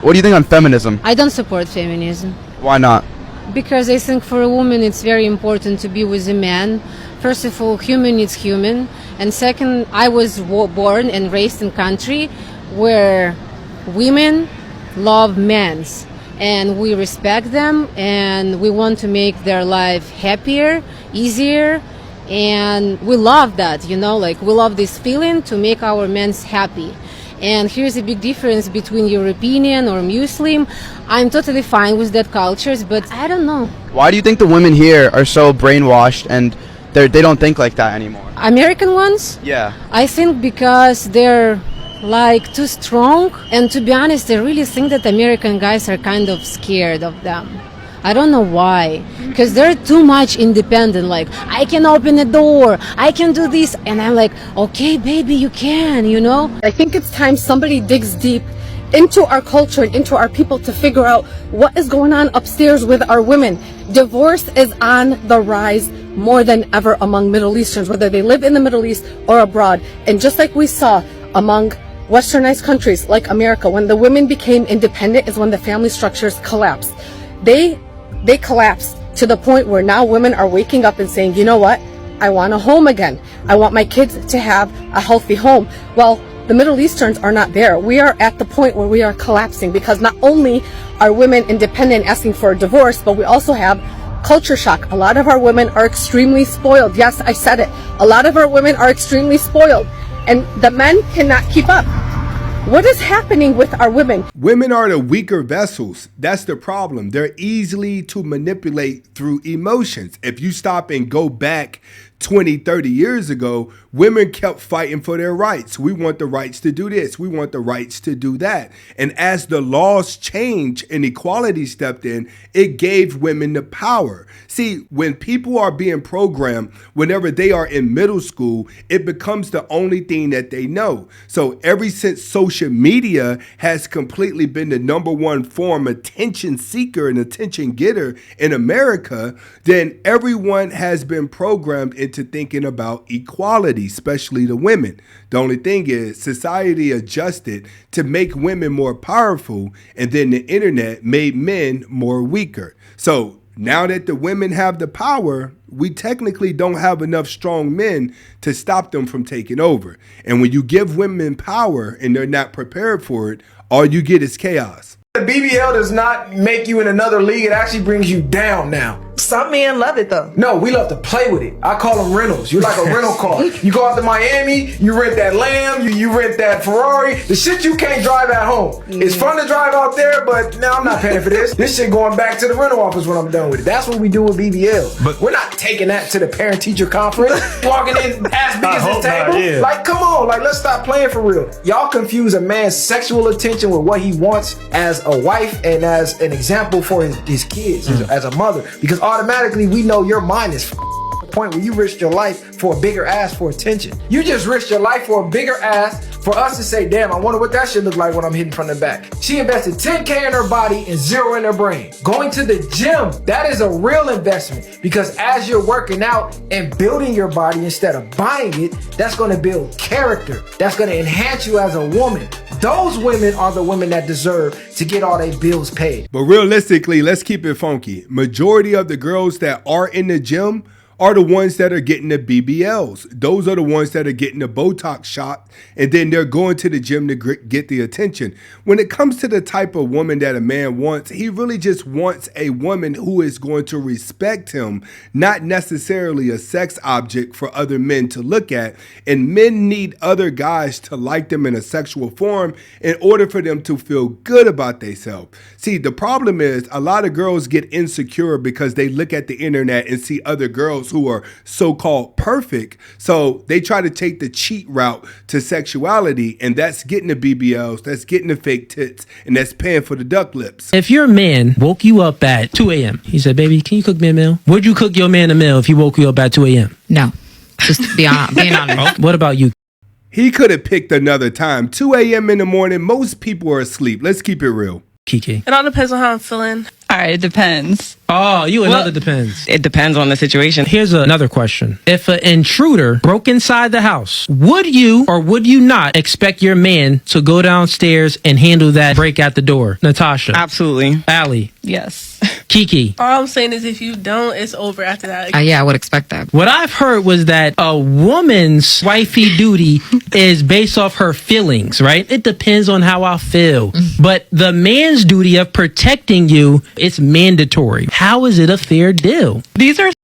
What do you think on feminism? I don't support feminism Why not? because I think for a woman it's very important to be with a man. First of all, human is human, and second, I was born and raised in a country where women love men, and we respect them, and we want to make their life happier, easier, and we love that, like we love this feeling to make our men happy. And here's a big difference between European or Muslim. I'm totally fine with that cultures, but I don't know. Why do you think the women here are so brainwashed and they don't think like that anymore? American ones? Yeah. I think because they're like too strong, and to be honest, I really think that American guys are kind of scared of them. I don't know why, because they're too much independent. Like, I can open a door, I can do this, and I'm like, okay, baby, you can, I think it's time somebody digs deep into our culture and into our people to figure out what is going on upstairs with our women. Divorce is on the rise more than ever among Middle Easterns, whether they live in the Middle East or abroad. And just like we saw among westernized countries like America, when the women became independent is when the family structures collapsed. They collapsed to the point where now women are waking up and saying, you know what? I want a home again. I want my kids to have a healthy home. Well, the Middle Easterns are not there. We are at the point where we are collapsing because not only are women independent asking for a divorce, but we also have culture shock. A lot of our women are extremely spoiled. Yes, I said it. A lot of our women are extremely spoiled, and the men cannot keep up. What is happening with our women? Women are the weaker vessels. That's the problem. They're easily to manipulate through emotions. If you stop and go back 20, 30 years ago, women kept fighting for their rights. We want the rights to do this. We want the rights to do that. And as the laws changed and equality stepped in, it gave women the power. See, when people are being programmed, whenever they are in middle school, it becomes the only thing that they know. So ever since social media has completely been the number one form attention seeker and attention getter in America, then everyone has been programmed into thinking about equality, especially the women. The only thing is society adjusted to make women more powerful, and then the internet made men more weaker. So now that the women have the power, we technically don't have enough strong men to stop them from taking over. And when you give women power and they're not prepared for it, all you get is chaos. The BBL does not make you in another league. It actually brings you down now. Some men love it though. No, we love to play with it. I call them rentals. You're like a rental car. You go out to Miami, you rent that Lamb, you rent that Ferrari. The shit you can't drive at home. It's fun to drive out there, but now I'm not paying for this. This shit going back to the rental office when I'm done with it. That's what we do with BBL. But we're not taking that to the parent-teacher conference. Walking in as big as this table. Yeah. Like, come on, like let's stop playing for real. Y'all confuse a man's sexual attention with what he wants as a wife and as an example for his kids, as a mother. Because automatically we know your mind is the point where you risked your life for a bigger ass for attention. You just risked your life for a bigger ass for us to say, damn, I wonder what that shit look like when I'm hitting from the back. She invested 10K in her body and 0 in her brain. Going to the gym, that is a real investment, because as you're working out and building your body instead of buying it, that's going to build character. That's going to enhance you as a woman. Those women are the women that deserve to get all their bills paid. But realistically, let's keep it funky. Majority of the girls that are in the gym are the ones that are getting the BBLs. Those are the ones that are getting the Botox shot, and then they're going to the gym to get the attention. When it comes to the type of woman that a man wants, he really just wants a woman who is going to respect him, not necessarily a sex object for other men to look at. And men need other guys to like them in a sexual form in order for them to feel good about themselves. See, the problem is a lot of girls get insecure because they look at the internet and see other girls who are so-called perfect. So they try to take the cheat route to sexuality, and that's getting the BBLs, that's getting the fake tits, and that's paying for the duck lips. If your man woke you up at 2 a.m., he said, baby, can you cook me a meal? Would you cook your man a meal if he woke you up at 2 a.m.? No. Just being honest. What about you? He could have picked another time. 2 a.m. in the morning, most people are asleep. Let's keep it real. Kiki. It all depends on how I'm feeling. All sorry, it depends. Oh, you another depends. It depends on the situation. Here's another question. If an intruder broke inside the house, would you or would you not expect your man to go downstairs and handle that break at the door? Natasha. Absolutely. Allie. Yes. Kiki. All I'm saying is if you don't, it's over after that. Yeah, I would expect that. What I've heard was that a woman's wifey duty is based off her feelings, right? It depends on how I feel. But the man's duty of protecting you, it's mandatory. How is it a fair deal?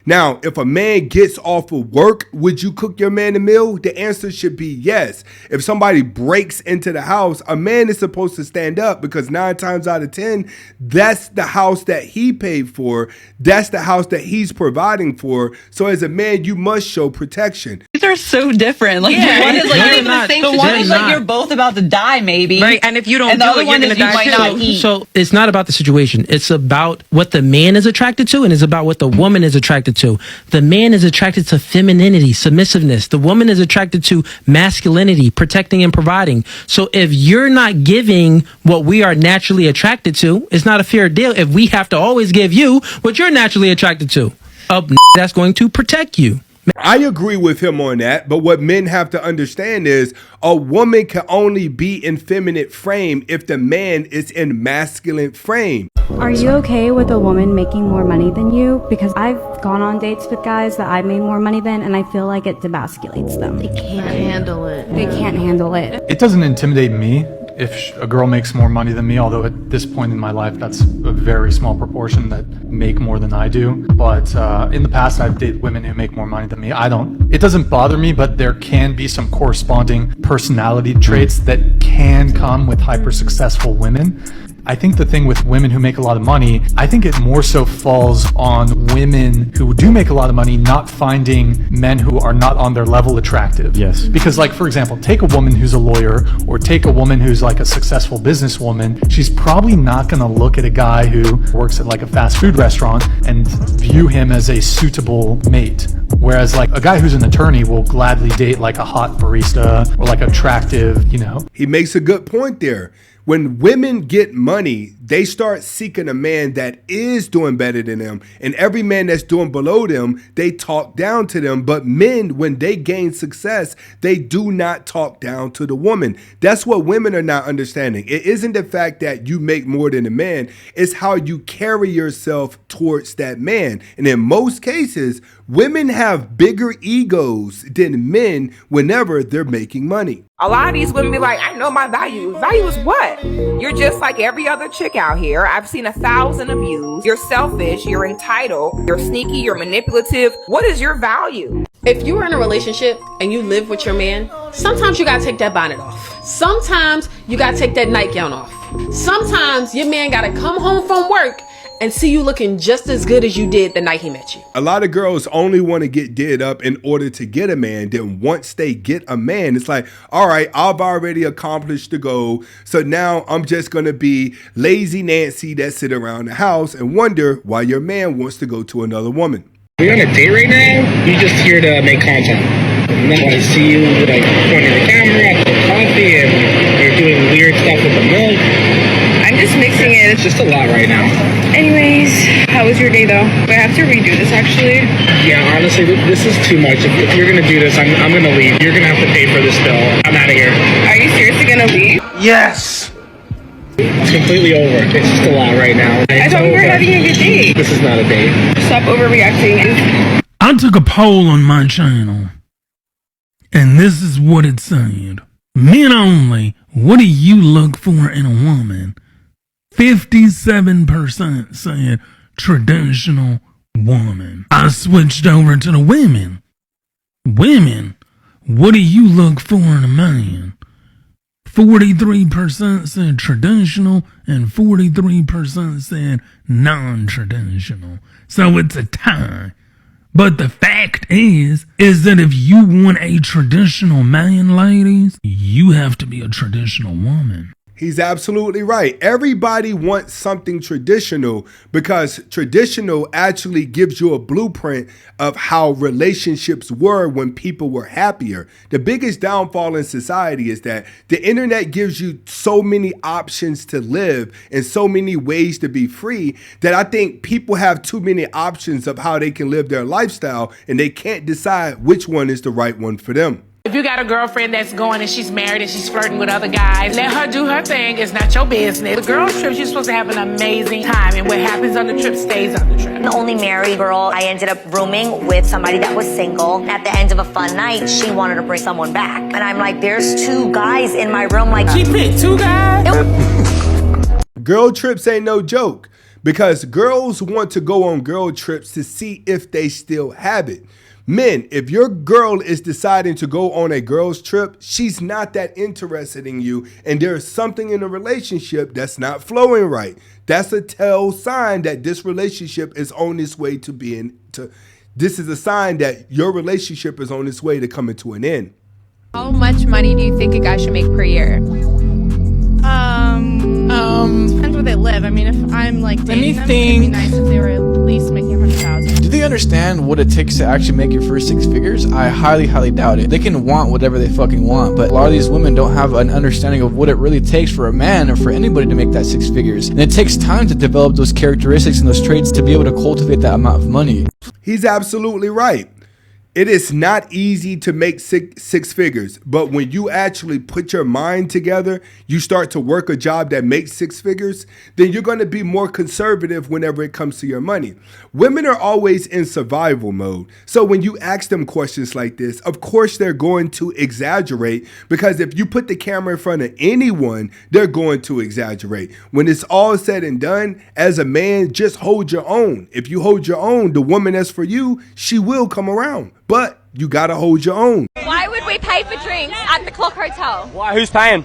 Now, if a man gets off of work, would you cook your man a meal? The answer should be yes. If somebody breaks into the house, a man is supposed to stand up because 9 times out of 10, that's the house that he paid for. That's the house that he's providing for. So as a man, you must show protection. These are so different. Like, Yeah, one is like, they're you're not- the one is like you're both about to die, maybe. Right, and if you don't and the do other it, you're one gonna is you die might too. not eat. So it's not about the situation. It's about what the man is attracted to, and it's about what the woman is attracted to. The man is attracted to femininity, submissiveness. The woman is attracted to masculinity, protecting and providing. So if you're not giving what we are naturally attracted to, it's not a fair deal if we have to always give you what you're naturally attracted to. That's going to protect you. I agree with him on that, but what men have to understand is a woman can only be in feminine frame if the man is in masculine frame. Are you okay with a woman making more money than you? Because I've gone on dates with guys that I've made more money than, and I feel like it demasculates them. They can't handle it. They can't handle it. It doesn't intimidate me if a girl makes more money than me, although at this point in my life, that's a very small proportion that make more than I do. But in the past, I've dated women who make more money than me. It doesn't bother me, but there can be some corresponding personality traits that can come with hyper successful women. I think the thing with women who make a lot of money, I think it more so falls on women who do make a lot of money not finding men who are not on their level attractive. Yes. Because, like, for example, take a woman who's a lawyer or take a woman who's like a successful businesswoman. She's probably not going to look at a guy who works at like a fast food restaurant and view him as a suitable mate. Whereas like a guy who's an attorney will gladly date like a hot barista or like attractive, you know. He makes a good point there. When women get money, they start seeking a man that is doing better than them. And every man that's doing below them, they talk down to them. But men, when they gain success, they do not talk down to the woman. That's what women are not understanding. It isn't the fact that you make more than a man. It's how you carry yourself towards that man. And in most cases, women have bigger egos than men whenever they're making money. A lot of these women be like, I know my value. Value is what? You're just like every other chick out here. I've seen 1,000 of you. You're selfish. You're entitled. You're sneaky. You're manipulative. What is your value? If you are in a relationship and you live with your man, sometimes you gotta take that bonnet off. Sometimes you gotta take that nightgown off. Sometimes your man gotta come home from work and see you looking just as good as you did the night he met you. A lot of girls only want to get did up in order to get a man. Then once they get a man, it's like, all right, I've already accomplished the goal. So now I'm just going to be lazy Nancy that sit around the house and wonder why your man wants to go to another woman. We're on a date right now. You're just here to make content. And then I see you like pointing the camera, the coffee, and you're doing weird stuff with the milk. I'm just mixing it. It's just a lot right now. Anyways, how was your day though? Do I have to redo this actually? Yeah, honestly, this is too much. If you're gonna do this, I'm gonna leave. You're gonna have to pay for this bill. I'm out of here. Are you seriously gonna leave? Yes! It's completely over. It's just a lot right now. I thought we were having a good date. This is not a date. Stop overreacting. I took a poll on my channel, and this is what it said. Men only, what do you look for in a woman? 57% said traditional woman. I switched over to the women. Women, what do you look for in a man? 43% said traditional and 43% said non-traditional. So it's a tie. But the fact is that if you want a traditional man, ladies, you have to be a traditional woman. He's absolutely right. Everybody wants something traditional because traditional actually gives you a blueprint of how relationships were when people were happier. The biggest downfall in society is that the internet gives you so many options to live and so many ways to be free that I think people have too many options of how they can live their lifestyle and they can't decide which one is the right one for them. If you got a girlfriend that's going and she's married and she's flirting with other guys, let her do her thing. It's not your business. The girls trip, you're supposed to have an amazing time. And what happens on the trip stays on the trip. The only married girl, I ended up rooming with somebody that was single. At the end of a fun night, she wanted to bring someone back. And I'm like, there's 2 guys in my room. Like, she picked 2 guys? Girl trips ain't no joke because girls want to go on girl trips to see if they still have it. Men, if your girl is deciding to go on a girl's trip, she's not that interested in you, and there's something in the relationship that's not flowing right. That's a tell sign that this relationship is on its way to being to. This is a sign that your relationship is on its way to coming to an end. How much money do you think a guy should make per year? Depends where they live. I mean, if I'm like dating them, it'd be nice if they were at least making 100,000. Do they understand what it takes to actually make your first 6 figures? I highly, highly doubt it. They can want whatever they fucking want, but a lot of these women don't have an understanding of what it really takes for a man or for anybody to make that 6 figures. And it takes time to develop those characteristics and those traits to be able to cultivate that amount of money. He's absolutely right. It is not easy to make six figures, but when you actually put your mind together, you start to work a job that makes 6 figures, then you're going to be more conservative whenever it comes to your money. Women are always in survival mode. So when you ask them questions like this, of course they're going to exaggerate, because if you put the camera in front of anyone, they're going to exaggerate. When it's all said and done, as a man, just hold your own. If you hold your own, the woman that's for you, she will come around. But you gotta hold your own. Why would we pay for drinks at the Clock Hotel? Why? Who's paying?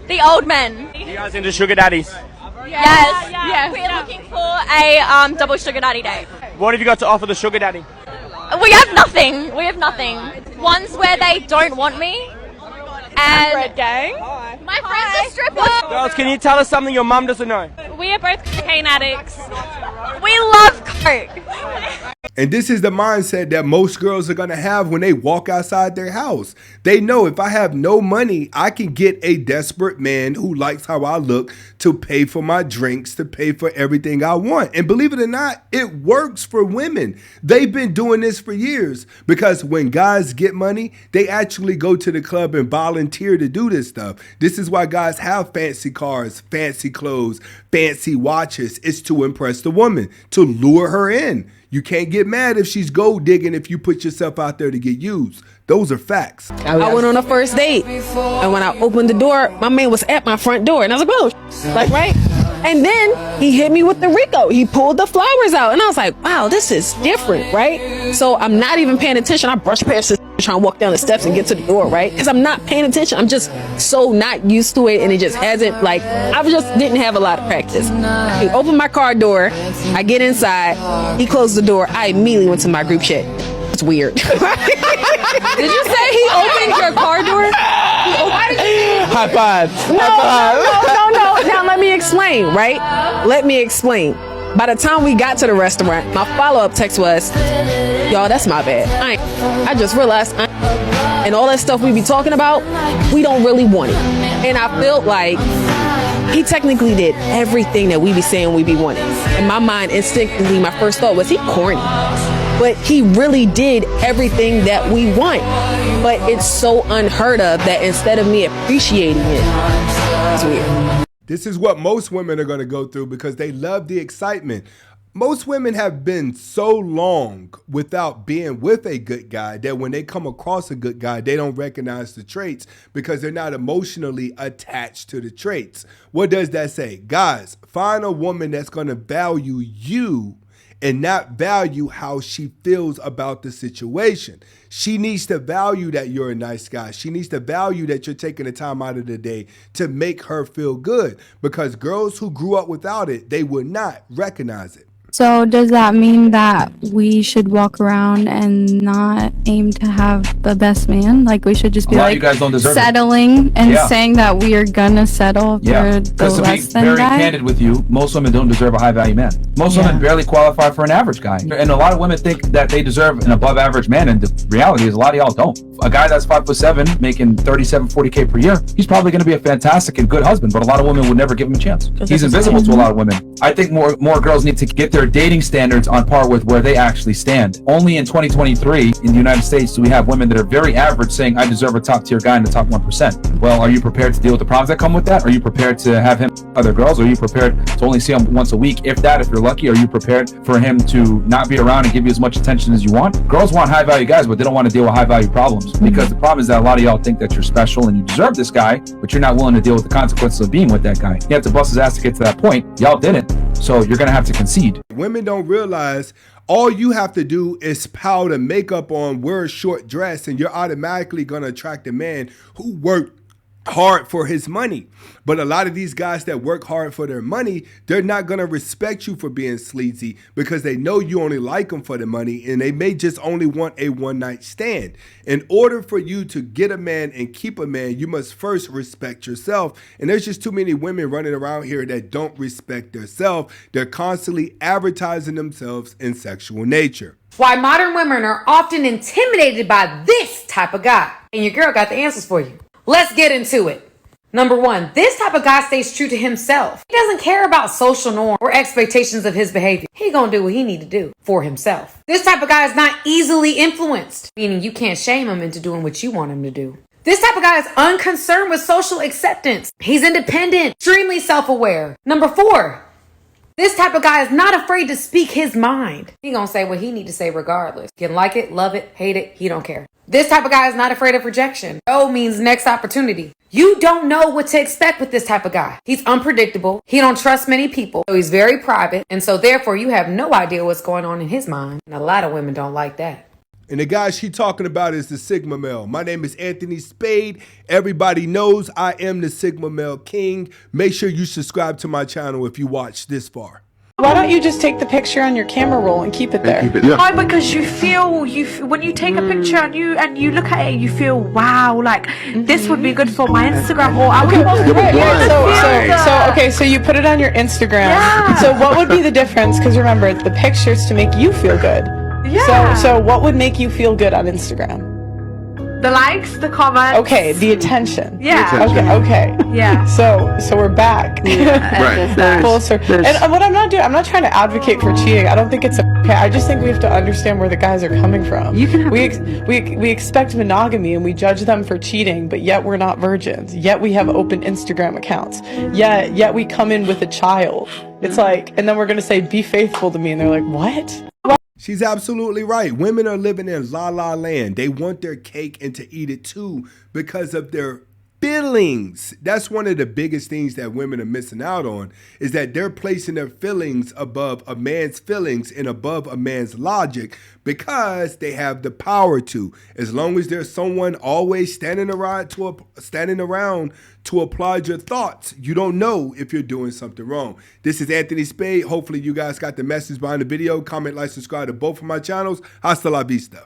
The old men. You guys into sugar daddies? Yes. We're looking for a double sugar daddy date. What have you got to offer the sugar daddy? We have nothing. One's where they don't want me. And Red gang. My friends are strippers. Girls, can you tell us something your mum doesn't know? We are both cocaine addicts. We love coke. And this is the mindset that most girls are going to have when they walk outside their house. They know if I have no money, I can get a desperate man who likes how I look to pay for my drinks, to pay for everything I want. And believe it or not, it works for women. They've been doing this for years because when guys get money, they actually go to the club and volunteer to do this stuff. This is why guys have fancy cars, fancy clothes, fancy watches. It's to impress the woman, to lure her in. You can't get mad if she's gold digging if you put yourself out there to get used. Those are facts. I went on a first date, and when I opened the door, my man was at my front door, and I was like, "Oh, like right." And then he hit me with the Rico. He pulled the flowers out, and I was like, "Wow, this is different, right?" So I'm not even paying attention. I brush past this, trying to walk down the steps and get to the door, right? Because I'm not paying attention. I'm just so not used to it, and it just hasn't I just didn't have a lot of practice. He opened my car door. I get inside. He closed the door. I immediately went to my group chat. It's weird. Did you say he opened your car door? High five. No. Now let me explain, right? Let me explain. By the time we got to the restaurant, my follow-up text was, "Y'all, that's my bad. I just realized and all that stuff we be talking about, we don't really want it." And I felt like he technically did everything that we be saying we be wanting. In my mind, instinctively, my first thought was, he corny. But he really did everything that we want. But it's so unheard of that instead of me appreciating it, it's weird. This is what most women are going to go through because they love the excitement. Most women have been so long without being with a good guy that when they come across a good guy, they don't recognize the traits because they're not emotionally attached to the traits. What does that say? Guys, find a woman that's going to value you and not value how she feels about the situation. She needs to value that you're a nice guy. She needs to value that you're taking the time out of the day to make her feel good, because girls who grew up without it, they would not recognize it. So does that mean that we should walk around and not aim to have the best man? Like we should just be A lot of like you guys don't deserve it. settling and Yeah. saying that we are gonna settle Yeah, for the because to be less than very guy? candid with you, most women don't deserve a high value man. Most women barely qualify for an average guy. And a lot of women think that they deserve an above average man, and the reality is a lot of y'all don't. A guy that's 5'7", making 37, 40K per year, he's probably going to be a fantastic and good husband, but a lot of women would never give him a chance. He's invisible to a lot of women. I think more girls need to get their dating standards on par with where they actually stand. Only in 2023 in the United States do we have women that are very average saying, I deserve a top tier guy in the top 1%. Well, are you prepared to deal with the problems that come with that? Are you prepared to have him other girls? Are you prepared to only see him once a week? If that, if you're lucky, are you prepared for him to not be around and give you as much attention as you want? Girls want high value guys, but they don't want to deal with high value problems, because the problem is that a lot of y'all think that you're special and you deserve this guy, but you're not willing to deal with the consequences of being with that guy. You have to bust his ass to get to that point. Y'all didn't, so you're gonna have to concede. Women don't realize all you have to do is powder makeup on, wear a short dress, and you're automatically gonna attract a man who worked hard for his money. But a lot of these guys that work hard for their money, they're not going to respect you for being sleazy, because they know you only like them for the money, and they may just only want a one-night stand. In order for you to get a man and keep a man, you must first respect yourself. And there's just too many women running around here that don't respect themselves. They're constantly advertising themselves in sexual nature. Why modern women are often intimidated by this type of guy. And your girl got the answers for you. Let's get into it. Number one, this type of guy stays true to himself. He doesn't care about social norms or expectations of his behavior. He gonna do what he need to do for himself. This type of guy is not easily influenced, meaning you can't shame him into doing what you want him to do. This type of guy is unconcerned with social acceptance. He's independent, extremely self-aware. Number four, this type of guy is not afraid to speak his mind. He gonna say what he need to say regardless. You can like it, love it, hate it, he don't care. This type of guy is not afraid of rejection. No means next opportunity. You don't know what to expect with this type of guy. He's unpredictable. He don't trust many people. So he's very private. And so therefore you have no idea what's going on in his mind. And a lot of women don't like that. And the guy she talking about is the Sigma male. My name is Anthony Spade. Everybody knows I am the Sigma male king. Make sure you subscribe to my channel if you watch this far. Why don't you just take the picture on your camera roll and keep it there? Why? Because you feel when you take a picture and you look at it, you feel wow, like this would be good for my Instagram, or I would. So you put it on your Instagram. Yeah. So what would be the difference? Because remember, the picture's to make you feel good. Yeah. So what would make you feel good on Instagram? The likes, the comments. Okay, the attention. Yeah. Okay. Yeah. So we're back. Right. Full circle. And what I'm not doing, I'm not trying to advocate for cheating. I don't think it's okay. I just think we have to understand where the guys are coming from. We expect monogamy and we judge them for cheating, but yet we're not virgins. Yet we have open Instagram accounts. Yet we come in with a child. It's like, and then we're gonna say, be faithful to me, and they're like, what? She's absolutely right. Women are living in la la land. They want their cake and to eat it too because of their feelings. That's one of the biggest things that women are missing out on, is that they're placing their feelings above a man's feelings and above a man's logic because they have the power to. As long as there's someone always standing around to applaud your thoughts, you don't know if you're doing something wrong. This is Anthony Spade. Hopefully you guys got the message behind the video. Comment, like, subscribe to both of my channels. Hasta la vista.